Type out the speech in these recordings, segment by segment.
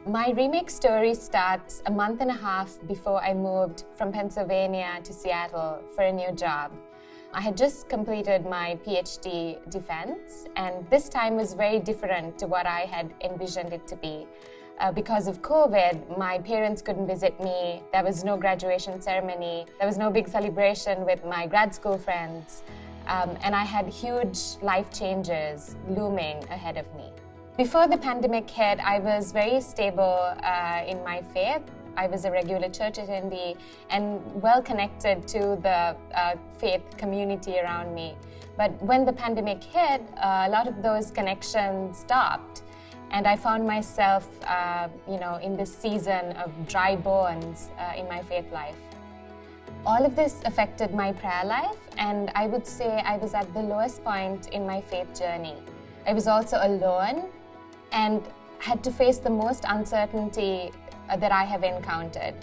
My remake story starts a month and a half before I moved from Pennsylvania to Seattle for a new job. I had just completed my PhD defense, and this time was very different to what I had envisioned it to be. Because of COVID, my parents couldn't visit me, there was no graduation ceremony, there was no big celebration with my grad school friends, and I had huge life changes looming ahead of me. Before the pandemic hit, I was very stable in my faith. I was a regular church attendee and well connected to the faith community around me. But when the pandemic hit, a lot of those connections stopped. And I found myself, in this season of dry bones in my faith life. All of this affected my prayer life, and I would say I was at the lowest point in my faith journey. I was also alone and had to face the most uncertainty that I have encountered.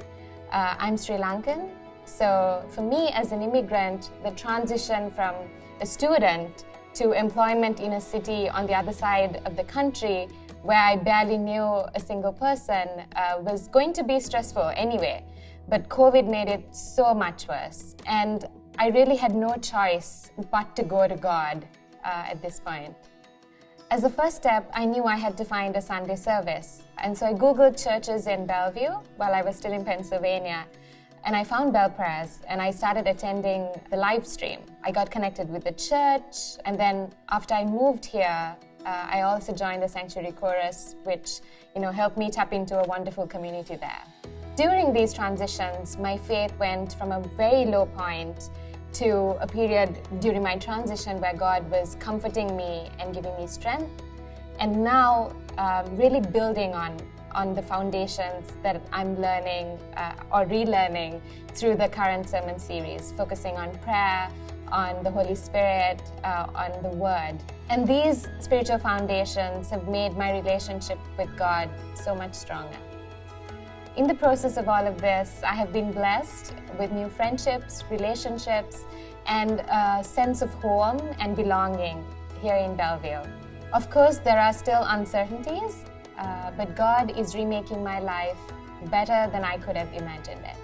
I'm Sri Lankan, so for me as an immigrant, the transition from a student to employment in a city on the other side of the country where I barely knew a single person was going to be stressful anyway. But COVID made it so much worse, and I really had no choice but to go to God at this point. As a first step, I knew I had to find a Sunday service, and so I Googled churches in Bellevue while I was still in Pennsylvania, and I found Bell Prayers, and I started attending the live stream. I got connected with the church, and then after I moved here, I also joined the Sanctuary Chorus, which helped me tap into a wonderful community there. During these transitions, my faith went from a very low point to a period during my transition where God was comforting me and giving me strength, and now really building on the foundations that I'm learning or relearning through the current sermon series, focusing on prayer, on the Holy Spirit, on the Word. And these spiritual foundations have made my relationship with God so much stronger. In the process of all of this, I have been blessed with new friendships, relationships, and a sense of home and belonging here in Bellevue. Of course, there are still uncertainties, but God is remaking my life better than I could have imagined it.